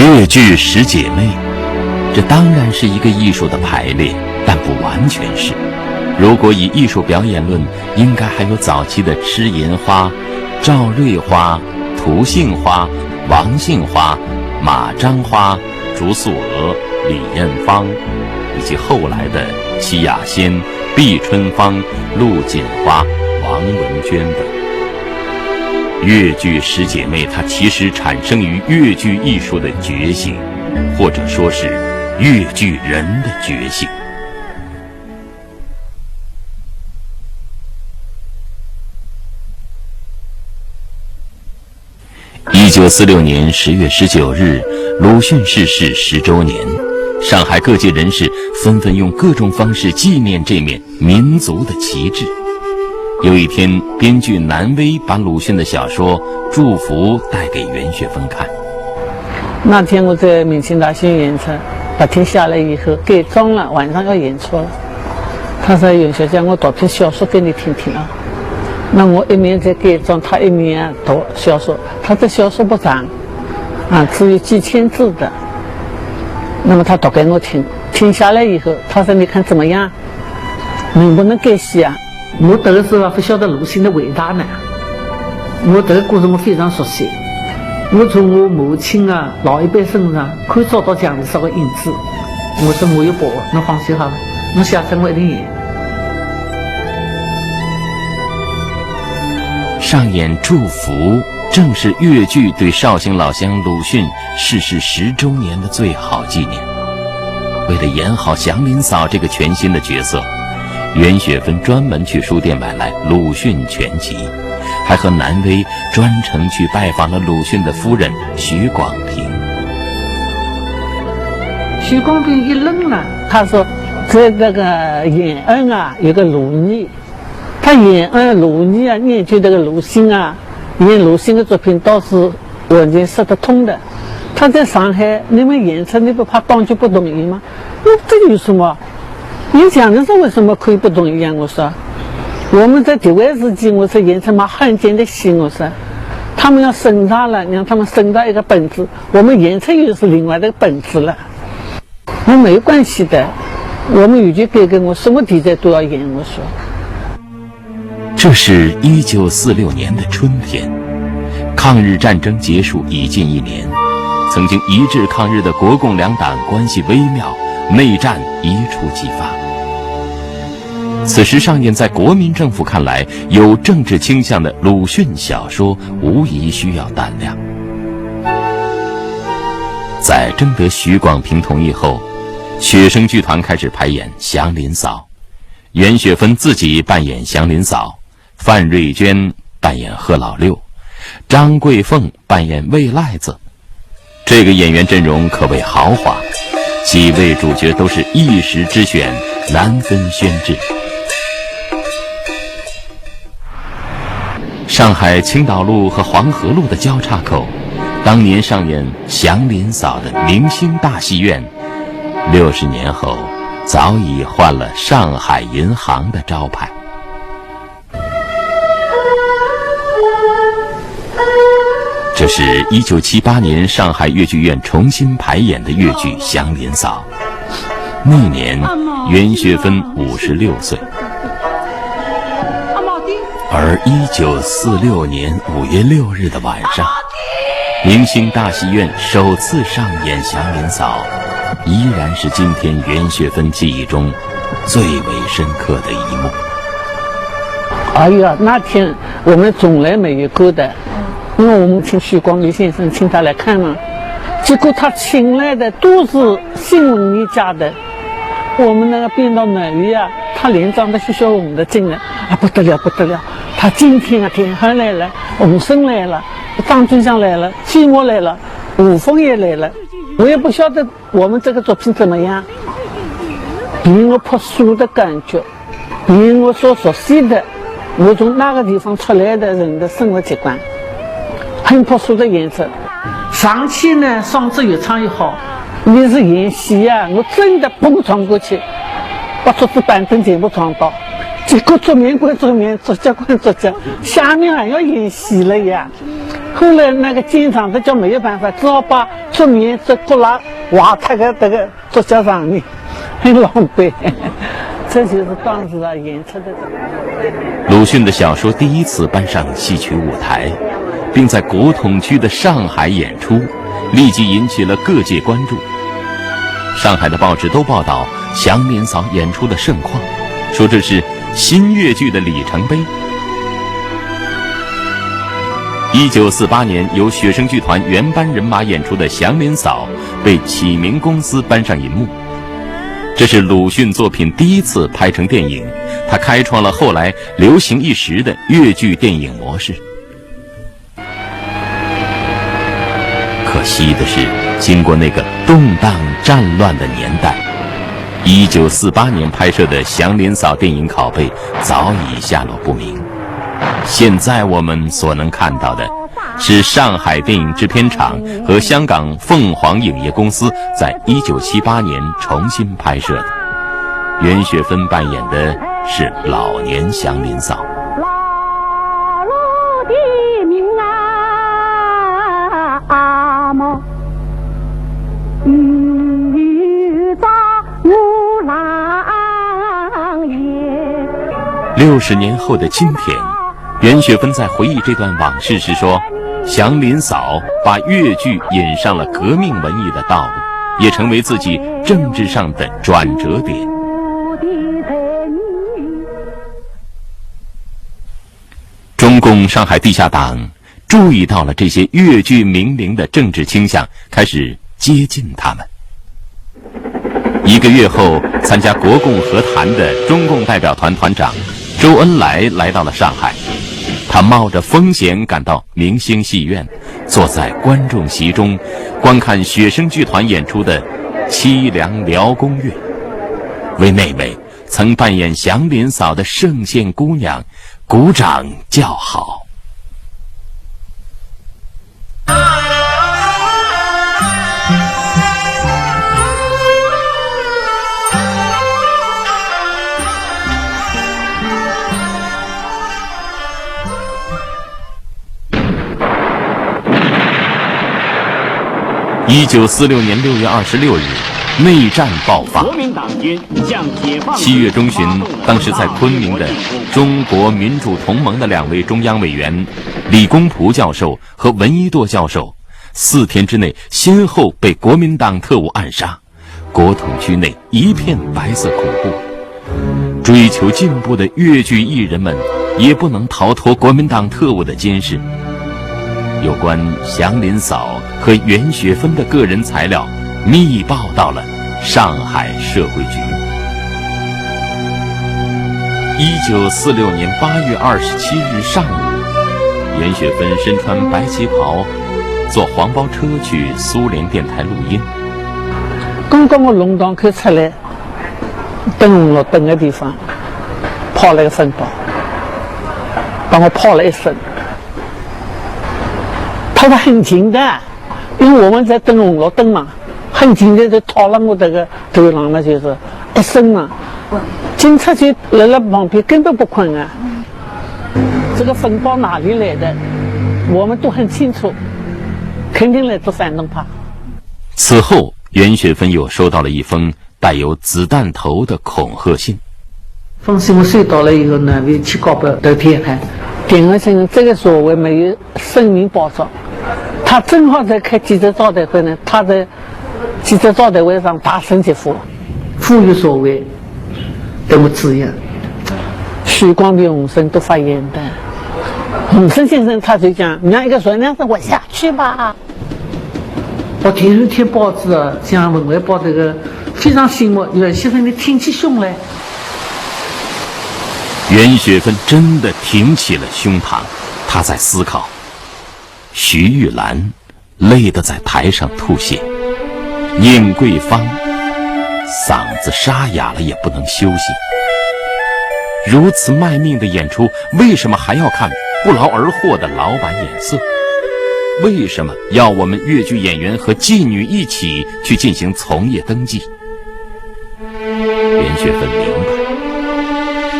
越剧十姐妹，这当然是一个艺术的排列，但不完全是。如果以艺术表演论，应该还有早期的吃银花、赵瑞花、涂杏花、王杏花、马章花、竹素娥、李艳芳，以及后来的戚雅仙、毕春芳、陆锦花、王文娟等。越剧十姐妹，它其实产生于越剧艺术的觉醒，或者说是越剧人的觉醒。1946年10月19日，鲁迅逝世10周年，上海各界人士纷纷用各种方式纪念这面民族的旗帜。有一天，编剧南威把鲁迅的小说《祝福》带给袁雪芬看。那天我在明清大戏院演出，白天下来以后改装了，晚上要演出了。他说：“袁小姐，我读篇小说给你听听啊。”那我一面在改装，他一面读小说。他的小说不长，只有几千字的。那么他读给我听，听下来以后，他说：“你看怎么样？能不能改写啊？”我读的时候不晓得鲁迅的伟大呢。我读的故事我非常熟悉，我从我母亲老一辈身上可以找到这样的少个影子。我说我有把握，侬放心好了，侬下次我一定演。上演《祝福》正是越剧对绍兴老乡鲁迅逝世10周年的最好纪念。为了演好祥林嫂这个全新的角色，袁雪芬专门去书店买来鲁迅全集，还和南威专程去拜访了鲁迅的夫人许广平。许广平一愣了，他说在那个延安有个鲁艺，他延安鲁艺研究这个鲁迅演鲁迅的作品倒是完全说得通的。他在上海你们演出，你不怕当局不同意吗？这有什么？你讲的是为什么可以不同意啊？我说我们在敌外时期，我说演出嘛汉奸的戏，我说他们要审查了，让他们审查一个本子，我们演出又是另外的本子了。我没关系的，我们豫剧改革，我什么题材都要演。我说这是1946年的春天，抗日战争结束已近1年，曾经一致抗日的国共两党关系微妙，内战一触即发。此时上演在国民政府看来有政治倾向的鲁迅小说，无疑需要胆量。在征得许广平同意后，学生剧团开始排演《祥林嫂》，袁雪芬自己扮演祥林嫂，范瑞娟扮演贺老六，张桂凤扮演魏赖子。这个演员阵容可谓豪华，几位主角都是一时之选，难分轩轾。上海青岛路和黄河路的交叉口，当年上演祥林嫂的明星大戏院，60年后早已换了上海银行的招牌。这是1978年上海越剧院重新排演的越剧《祥林嫂》。那年袁雪芬56岁，而1946年5月6日的晚上，明星大戏院首次上演《祥林嫂》，依然是今天袁雪芬记忆中最为深刻的一幕。哎呀，那天我们从来没有过的，因为我们请许广平先生请他来看嘛，结果他请来的都是新闻业家的。我们那个编导南语他连长的学校红的进来不得了不得了，他今天田汉来了，洪生来了，张军祥来了，季默来了，吴凤也来了。我也不晓得我们这个作品怎么样，比我朴素的感觉，比我所熟悉的我从那个地方出来的人的生活习惯，很朴素的颜色。上去呢嗓子越唱越好，你是演戏我真的蹦撞过去，把桌子板凳全部撞倒，结果桌面归桌面，桌脚归桌脚，下面还要演戏了呀。后来那个监场他就没有办法，只好把桌面这过来挖他个这个桌脚上面，很狼狈。这就是当时啊演出的。鲁迅的小说第一次搬上戏曲舞台，并在国统区的上海演出，立即引起了各界关注。上海的报纸都报道祥林嫂演出的盛况，说这是新越剧的里程碑。1948年由学生剧团原班人马演出的祥林嫂被启明公司搬上银幕，这是鲁迅作品第一次拍成电影，他开创了后来流行一时的越剧电影模式。可惜的是，经过那个动荡战乱的年代，1948年拍摄的祥林嫂电影拷贝早已下落不明。现在我们所能看到的是上海电影制片厂和香港凤凰影业公司在1978年重新拍摄的。袁雪芬扮演的是老年祥林嫂。老路的命啊，阿嬷遇到无郎爷。 60年后的今天，袁雪芬在回忆这段往事时说，祥林嫂把越剧引上了革命文艺的道路，也成为自己政治上的转折点。中共上海地下党注意到了这些越剧名伶的政治倾向，开始接近他们。1个月后，参加国共和谈的中共代表团团长周恩来来到了上海，他冒着风险赶到明星戏院，坐在观众席中，观看学生剧团演出的《凄凉辽宫乐》，为那位曾扮演祥林嫂的圣县姑娘鼓掌叫好。1946年6月26日，内战爆发。国民党军向解放7月中旬，当时在昆明的中国民主同盟的2位中央委员李公朴教授和闻一舵教授，4天之内先后被国民党特务暗杀，国统区内一片白色恐怖。追求进步的越剧艺人们也不能逃脱国民党特务的监视。有关祥林嫂和袁雪芬的个人材料密报到了上海社会局。1946年8月27日上午，袁雪芬身穿白旗袍，坐黄包车去苏联电台录音。刚刚我龙岗口出来，等红绿灯的地方，抛了个分包，把我抛了一身。他是很近的，因为我们在等红绿灯嘛，很近的就掏了我这个头上嘛，就是一身嘛。警察就来了旁边，根本不困啊。这个分包哪里来的，我们都很清楚，肯定来自反动派。此后，袁雪芬又收到了一封带有子弹头的恐吓信。封信我收到了以后呢，为去告表头天还点了信，这个所谓没有声明报道。他正好在开记者招待会呢，他在记者招待会上大声疾呼，呼吁所谓给我指引。许光比洪生都发言的，洪生先生他就讲，你让一个说那样子我下去吧。我听了天报纸啊，讲文汇报这个非常醒目，袁雪芬你挺起胸来。袁雪芬真的挺起了胸膛，她在思考。徐玉兰累得在台上吐血，尹桂芳嗓子沙哑了也不能休息。如此卖命的演出，为什么还要看不劳而获的老板眼色？为什么要我们越剧演员和妓女一起去进行从业登记？袁雪芬明白，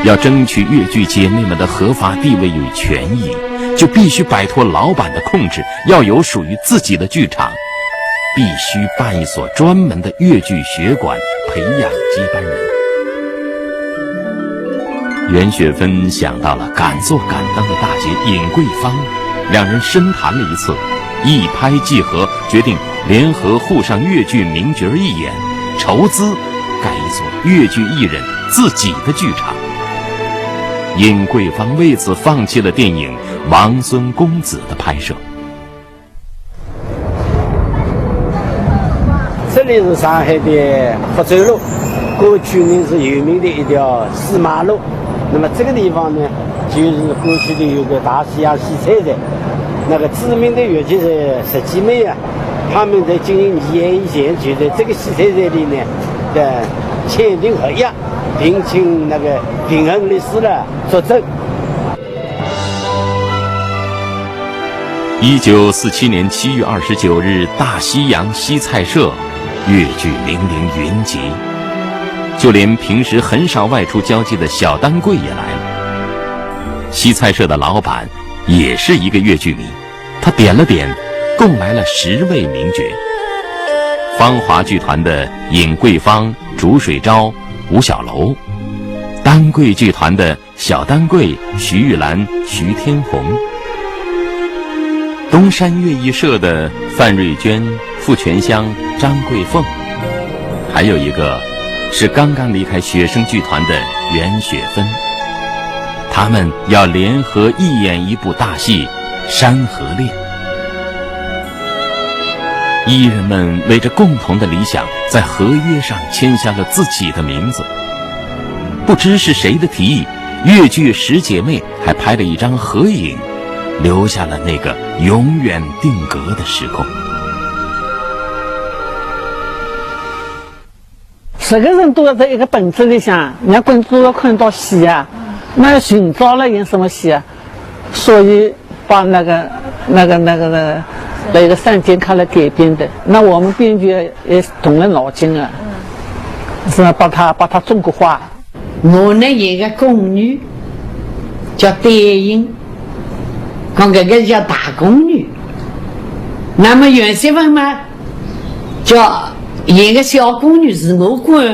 要争取越剧姐妹们的合法地位与权益，就必须摆脱老板的控制，要有属于自己的剧场，必须办一所专门的越剧学馆，培养接班人。袁雪芬想到了敢做敢当的大姐尹桂芳，两人深谈了一次，一拍即合，决定联合沪上越剧名角一演，筹资盖一所越剧艺人自己的剧场。尹桂芳为此放弃了电影《王孙公子》的拍摄。这里是上海的福州路，过去呢是有名的一条四马路。那么这个地方呢，就是过去的有个大西洋戏菜的，那个知名的越剧的十几妹啊，他们在经营2年以前就在这个戏菜这里呢，签订合约，并请那个平衡律师了作证。1947年7月29日，大西洋西菜社，越剧名伶云集。就连平时很少外出交际的小丹桂也来了。西菜社的老板也是一个越剧迷，他点了点，共来了10位名角。芳华剧团的尹桂芳、竺水昭、吴小楼；丹桂剧团的小丹桂、徐玉兰、徐天红；东山乐艺社的范瑞娟、傅全香、张桂凤，还有一个是刚刚离开学生剧团的袁雪芬。他们要联合一演一部大戏《山河恋》。艺人们为着共同的理想，在合约上签下了自己的名字。不知是谁的提议，越剧10姐妹还拍了一张合影，留下了那个永远定格的时空。10个人都要在一个本子里想，人家观众要看到戏啊，那要寻找了演什么戏啊，所以把那个3间看来改编的。那我们编剧也动了脑筋啊，是吧？把它中国化。我呢演个宫女，叫戴英，讲这个叫大宫女。那么袁雪芬嘛，叫演个小宫女，是我管，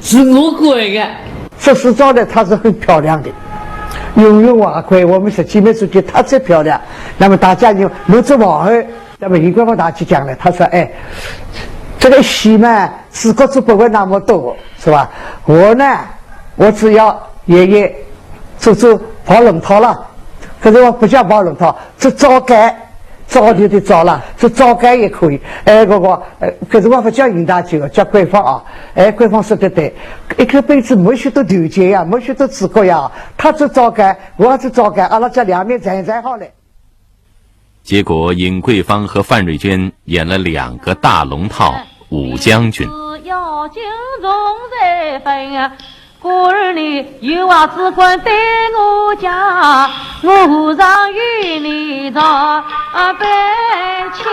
是我管的。这是照的，她是很漂亮的，雍容华贵。我们10姐妹之间，她最漂亮。那么大家就弄这往后，那么尹桂芳大姐讲了，她说：“哎，这个戏嘛，自个子不会那么多，是吧？我呢，我只要演做跑龙套了，可是我不叫跑龙套，做招盖。”早点的早了，这招干也可以。可是我不叫尹大姐，叫桂芳啊。桂芳说的对，一个辈子没许多团结呀，没许多自觉呀。他做招干，我做招干，阿拉叫两面站好了。结果尹桂芳和范瑞娟演了2个大龙套武将军。要就从这份故日里有话只管对我讲，我常与你做伴亲。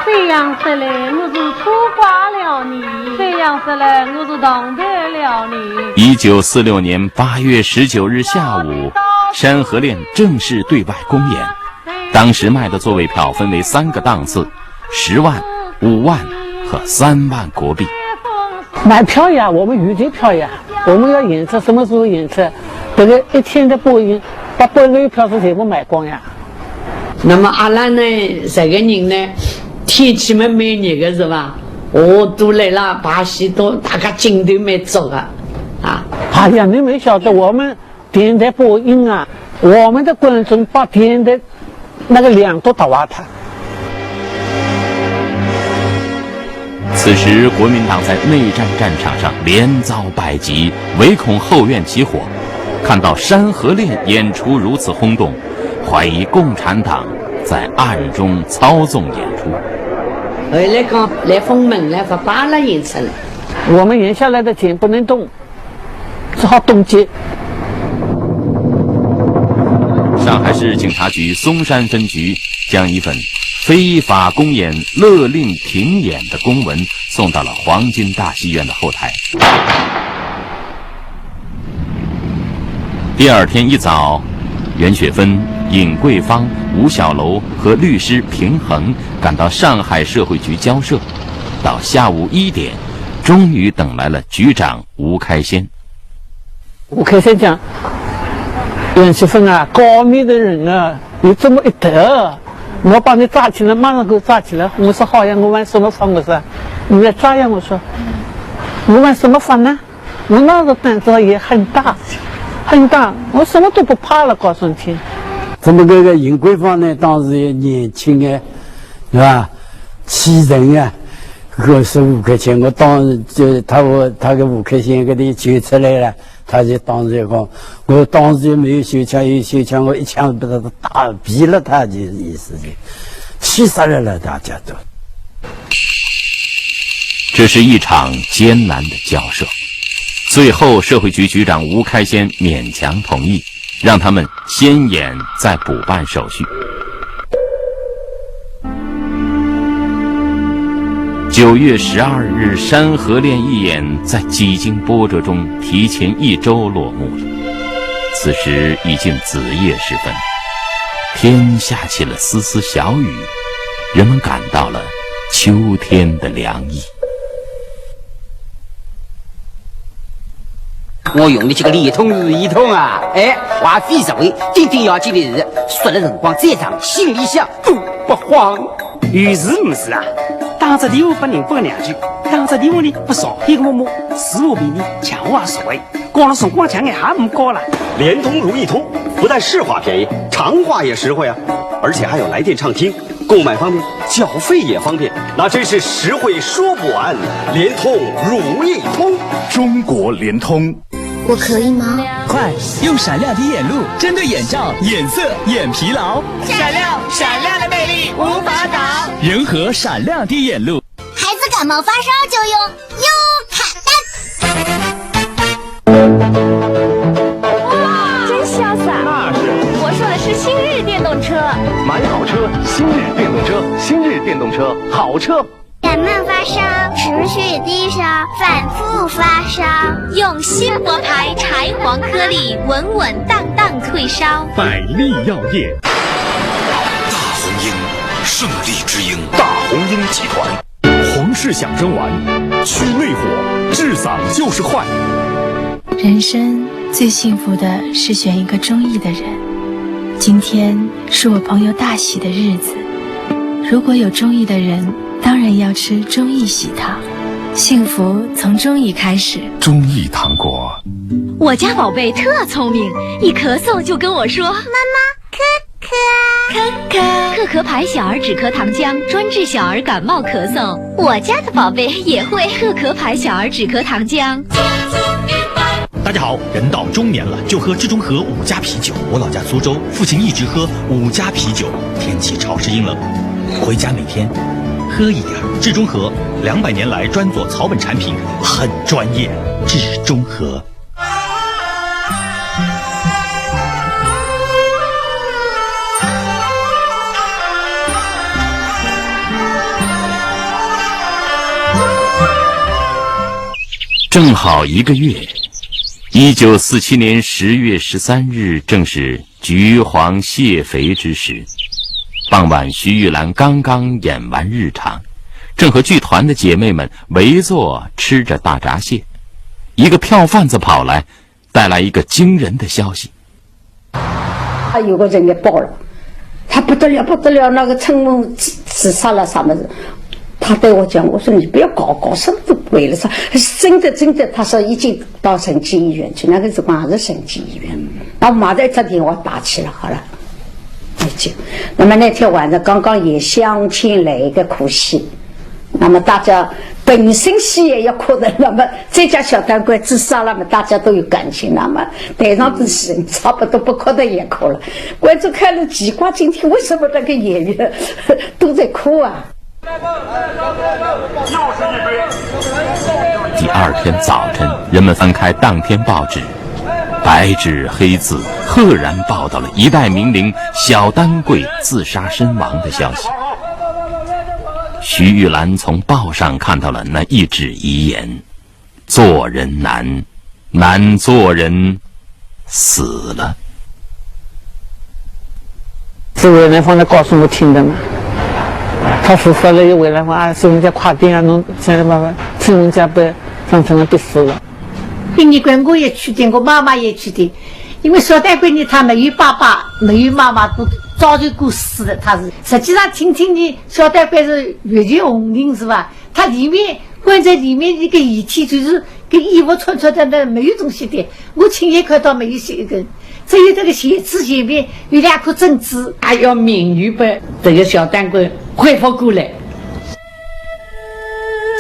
这样说来，我是错怪了你；这样说来，我是当得了你。1946年8月19日下午，《山河恋》正式对外公演。当时卖的座位票分为3个档次：10万、5万和3万国币。买票呀，我们预订票呀，我们要演出什么时候演出？这个1天的播映，把半个月票是全部买光呀。那么阿拉呢，10个人呢，天气嘛蛮热的是吧？都来了，把戏都大家劲头蛮足的啊。哎呀，你没晓得，我们电台播映啊，我们的观众把电台那个量都打瓦它。此时国民党在内战战场上连遭败绩，唯恐后院起火。看到《山河恋》演出如此轰动，怀疑共产党在暗中操纵演出。后来讲来封门来不把了演出了，我们演下来的钱不能动，只好冻结。上海市警察局松山分局将一份非法公演勒令停演的公文送到了黄金大戏院的后台。第二天一早，袁雪芬、尹桂芳、吴小楼和律师平衡赶到上海社会局交涉，到下午1点，终于等来了局长吴开先。吴开先讲，袁雪芬啊，高明的人啊，有这么一德，我把你抓起来，马上给我抓起来。我说好呀，我玩什么法？我说你来抓呀，我说我玩什么法呢？我那个胆子也很大，很大，我什么都不怕了，告诉你听。这么个尹桂芳呢，当时也年轻啊，是吧？气人啊，可是吴克谦，我当时就他跟吴克谦给他揪出来了，他就当时就讲，我当时就没有手枪，有手枪我一枪把他打毙了，他就意思就气死人了，大家都。这是一场艰难的交涉，最后社会局局长吴开先勉强同意，让他们先演再补办手续。9月12日，《山河恋》一演在几经波折中提前1周落幕了。此时已近子夜时分，天下起了丝丝小雨，人们感到了秋天的凉意。我用的这个连通日一通啊，话费实惠，顶顶要紧的是说了辰光再长，心里想不慌。于是不是啊？打着电话把人拨个2句，打着电话呢不少一个默默，事务比呢强话实惠，讲了送光钱也还不高了。联通如一通，不但市话便宜，长话也实惠啊，而且还有来电畅听，购买方便，缴费也方便，那真是实惠说不完。联通如一通，中国联通。我可以吗？快用闪亮滴眼露针对眼罩、眼涩、眼疲劳。闪亮的魅力无法挡。仁和闪亮滴眼露，孩子感冒发烧就用优卡丹。真潇洒。那是。我说的是新日电动车。买好车，新日电动车，新日电动车，好车。感冒发烧，持续低烧，反复发烧，用新博牌柴黄颗粒，稳稳当当退烧。百利药业，大红鹰，胜利之鹰，大红鹰集团，皇氏响声丸，驱内火，治嗓就是快。人生最幸福的是选一个中意的人。今天是我朋友大喜的日子，如果有中意的人，当然要吃中意喜糖，幸福从中意开始。中意糖果，我家宝贝特聪明，一咳嗽就跟我说：“妈妈，可可牌小儿止咳糖浆，专治小儿感冒咳嗽。我家的宝贝也会可牌小儿止咳糖浆。”大家好，人到中年了就喝至中和5加啤酒。我老家苏州，父亲一直喝5加啤酒。天气潮湿阴冷，回家每天喝一点至中和，200年来专做草本产品，很专业。至中和。正好1个月，1947年10月13日，正是橘黄蟹肥之时。傍晚，徐玉兰刚刚演完日场，正和剧团的姐妹们围坐吃着大闸蟹。一个票贩子跑来，带来一个惊人的消息。有个人给报了，他不得了不得了，那个陈文自杀了什么子。他对我讲，我说你不要搞什么都鬼了，真的，他说已经到省级医院去，那个时候还是省级医院。然后马上一打电话打起了，好了，已经。那么那天晚上刚刚也相亲来一个哭戏，那么大家本身戏也要哭的，那么这家小当官自杀了嘛，大家都有感情，那么台上的人差不多不哭的也哭了，观众看了奇怪，今天为什么那个演员都在哭啊？第二天早晨，人们翻开当天报纸，白纸黑字赫然报道了一代名伶小丹桂自杀身亡的消息。徐玉兰从报上看到了那一纸遗言：做人难，难做人死了。是韦兰芳来告诉我听的嘛。他是说了，韦兰芳啊，是人家快点啊，侬想想办法，趁人家不上城了，别死了。殡仪馆我也去的，我妈妈也去的，因为小丹闺女她没有爸爸，没有妈妈，都早就过世了。她是实际上听你小丹闺是越剧红人是吧？她里面关在里面一个遗体，就是跟衣服穿的那没有东西的，我亲眼看到没有血根，只有这个鞋子前面有2颗珍珠，还要名誉把这个小丹闺恢复过来。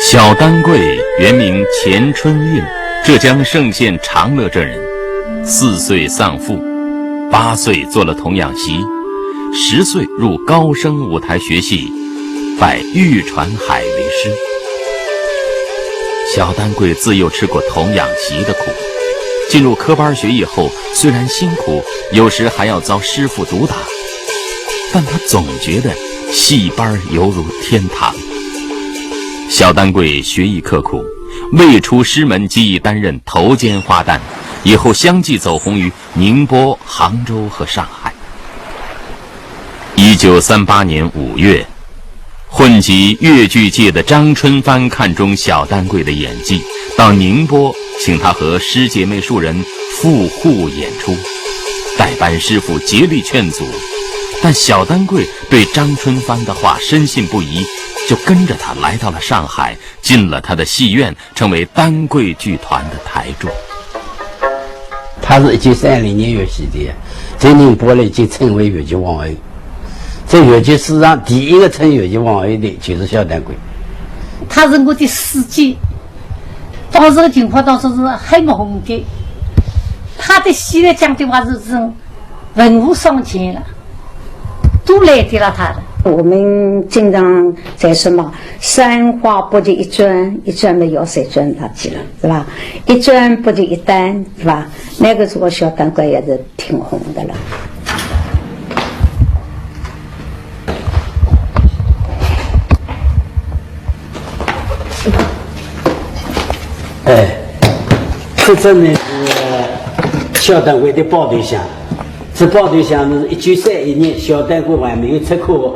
小丹桂原名钱春运，浙江盛县长乐镇人。4岁丧父，8岁做了童养媳，10岁入高升舞台学系，拜玉传海为师。小丹桂自幼吃过童养媳的苦，进入科班学艺后，虽然辛苦，有时还要遭师傅毒打，但他总觉得戏班犹如天堂。小丹桂学艺刻苦，未出师门即已担任头尖花旦，以后相继走红于宁波、杭州和上海。1938年5月，混迹粤剧界的张春帆看中小丹桂的演技，到宁波请他和师姐妹数人赴沪演出。代班师傅竭力劝阻，但小丹桂对张春帆的话深信不疑，就跟着他来到了上海，进了他的戏院，成为丹桂剧团的台柱。他是1930年粤戏的，在宁波呢已经称为粤剧王后。在粤剧史上第一个称粤剧王后的就是小丹桂。他是我的师姐，当时的情况当中是很红的。他的戏来讲的话是文武双全了，都来的了他的。我们经常在说嘛，三花不就一转，一转没有3转他记了是吧？一转不就一单是吧？那个时候小丹桂也是挺红的了。这呢是小丹桂的抱对象，这抱对象呢是1931年小丹桂还没有出科，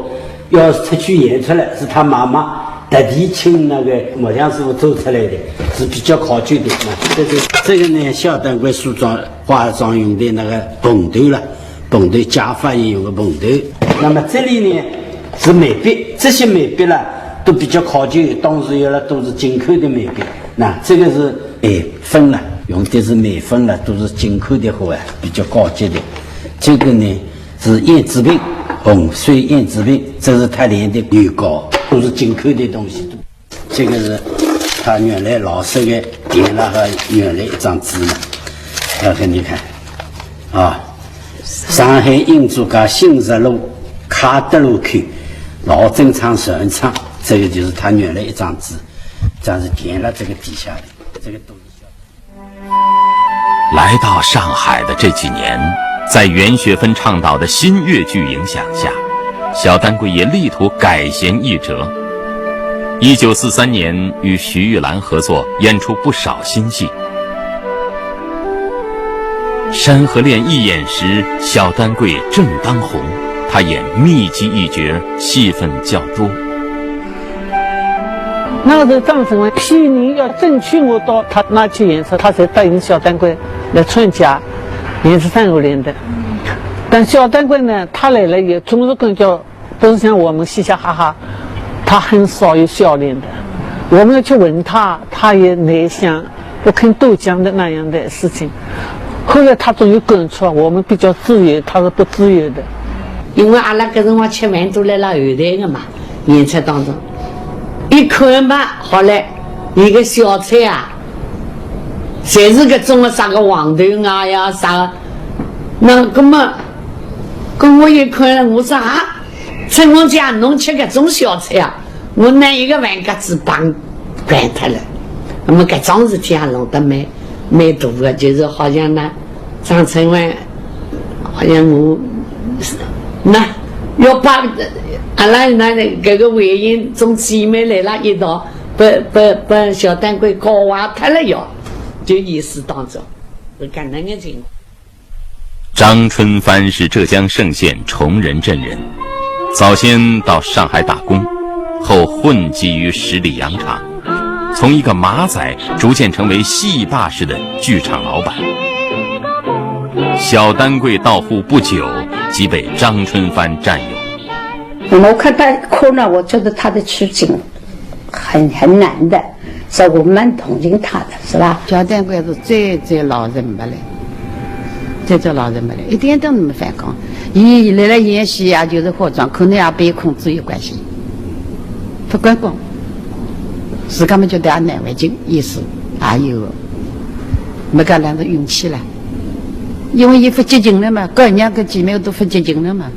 要是出去演出来，是他妈妈特地请那个木匠师傅做出来的，是比较考究的。这个呢，小丹桂梳妆化妆用的那个蓬头了，蓬头假发也用的蓬头。那么这里呢是眉笔，这些眉笔了都比较考究，当时有了都是进口的眉笔。那这个是眉粉了，用的是眉粉了，都是进口的货啊，比较高级的。这个呢是胭脂瓶，红水胭脂瓶，这是他练的女膏，都是进口的东西。这个是他原来老师的点了和原来一张纸嘛，要给你看啊，上海英租界新石路卡德路区老正昌首场，这个就是他原来一张纸，这样是填了这个底下的，这个都是来到上海的这几年，在袁学芬倡导的新粤剧影响下，小丹桂也力图改弦易辙。1943年与徐玉兰合作，演出不少新戏。《山河恋》一演时，小丹桂正当红，她演密集一角，戏份较多。那个时候张成文批人要争取我到他那去演出，他才答应小丹桂来穿甲，也是3、5年的。但小丹桂呢，他来了也总是跟着，不是像我们嘻嘻哈哈，他很少有笑脸的。我们要去问他，他也内向，不肯多讲的那样的事情。后来他终于跟出，我们比较自由，他是不自由的。因为阿拉搿辰光吃饭都来了后台的嘛，演出当中。一看嘛，好嘞，一个小菜啊，侪是搿种的啥个黄豆芽呀，啥个，那搿么，搿我一看，我说啊，陈凤姐，侬吃搿种小菜啊，我拿一个饭格子绑关脱了。那么搿桩事体也弄得蛮大的，就是好像呢，张春文，好像我，那要把。阿拉那搿个回应种姐妹来了一道，把小丹桂搞坏脱了要，就意思当中是搿能个情况。张春帆是浙江嵊县崇仁镇人，早先到上海打工，后混迹于十里洋场，从一个马仔逐渐成为戏霸式的剧场老板。小丹桂到沪不久，即被张春帆占有。我看他可能，我觉得他的处境很难的，所以我蛮同情他的，是吧？小丹桂是最老人没了，最老人没了，一点都没反抗。伊来了演戏呀，就是化妆，可能也被控制有关系，不管光。自家们觉得也难为情，意思也有，没个两个运气了。因为伊不接近了嘛，哥娘跟姐妹都不接近了嘛，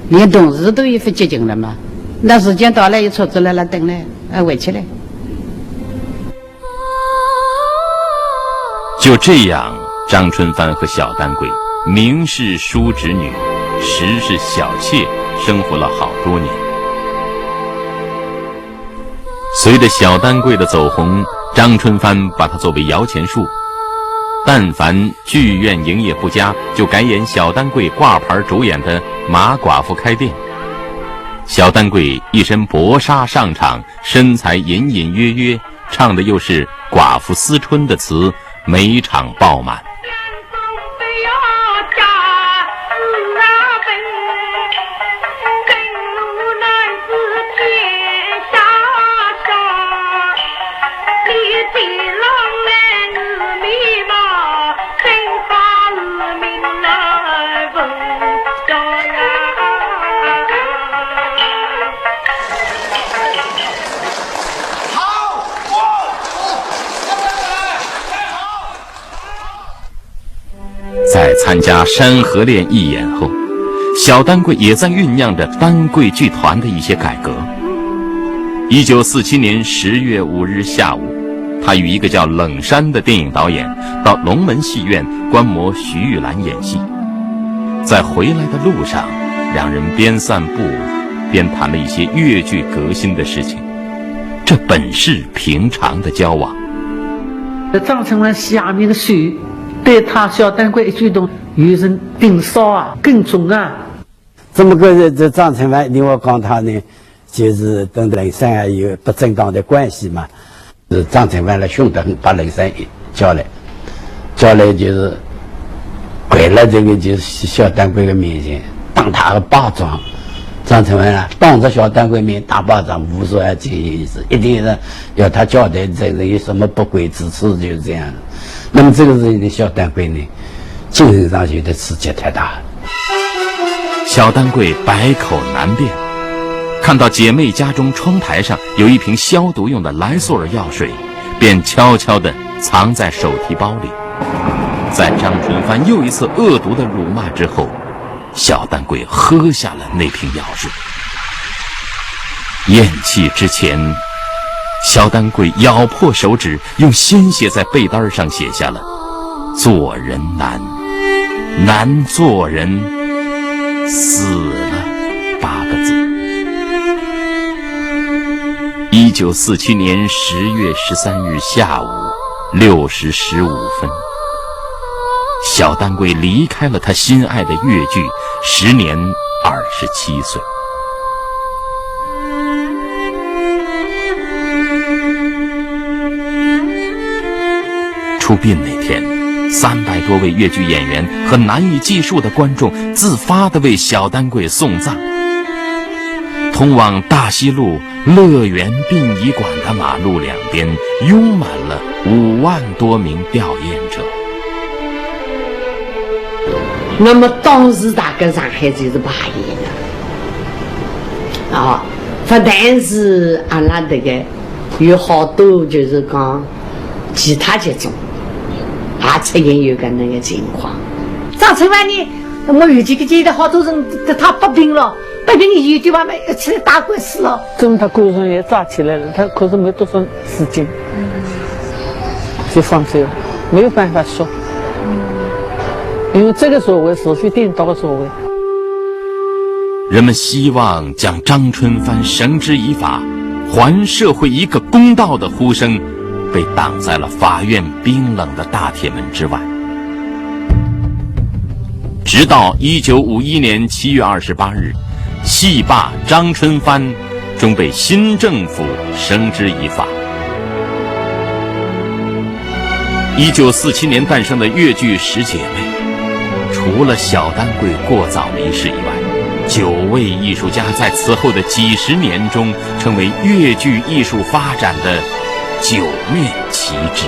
连同事都也不接近了嘛。那时间到了，有车子来了，等了，回去了。就这样，张春帆和小丹桂名是叔侄女，实是小妾，生活了好多年。随着小丹桂的走红，张春帆把她作为摇钱树。但凡剧院营业不佳，就改演小丹桂挂牌主演的《马寡妇开店》。小丹桂一身薄纱上场，身材隐隐约约，唱的又是寡妇思春的词，每场爆满。在参加《山河恋》一演后，小丹桂也在酝酿着丹桂剧团的一些改革。1947年10月5日下午，他与一个叫冷山的电影导演到龙门戏院观摩徐玉兰演戏。在回来的路上，两人边散步边谈了一些粤剧革新的事情，这本是平常的交往。张春帆下面的手对他小丹桂一举动有人盯梢啊，跟踪啊。这么个这张春帆，另外讲他呢，就是跟冷山啊有不正当的关系嘛。是张春帆的兄弟把冷山叫来就是拐了这个就是小丹桂的面前，当他的巴掌。张春帆啊，当着小丹桂面打巴掌，无所要这意思，一定是要他交代这人有什么不轨之处，就是这样。那么这个人的小丹桂呢，精神上觉得刺激太大了。小丹桂百口难辩，看到姐妹家中窗台上有一瓶消毒用的莱索尔药水，便悄悄地藏在手提包里。在张春帆又一次恶毒的辱骂之后，小丹桂喝下了那瓶药水。咽气之前，小丹桂咬破手指，用鲜血在被单上写下了“做人难，难做人，死了”8个字。1947年10月13日下午6时15分，小丹桂离开了他心爱的粤剧，时年27岁。出殡那天，300多位粤剧演员和难以计数的观众自发地为小丹桂送葬。通往大西路乐园殡仪馆的马路两边拥满了5万多名吊唁者。那么当时大概上海就是排演的啊，不但是阿拉这个有好多就是讲其他节种也出现有个那个情况。张春帆呢，我有几个记得好多人他不病了，不病有地方要起来打官司了。真他个人也抓起来了，他可是没多少资金，就放弃了，没有办法说。因为这个所谓是非颠倒的所谓。人们希望将张春帆绳之以法，还社会一个公道的呼声，被挡在了法院冰冷的大铁门之外。直到1951年7月28日，戏霸张春帆终被新政府绳之以法。1947年诞生的粤剧十姐妹，除了小丹桂过早离世以外，9位艺术家在此后的几十年中，成为粤剧艺术发展的9面旗帜。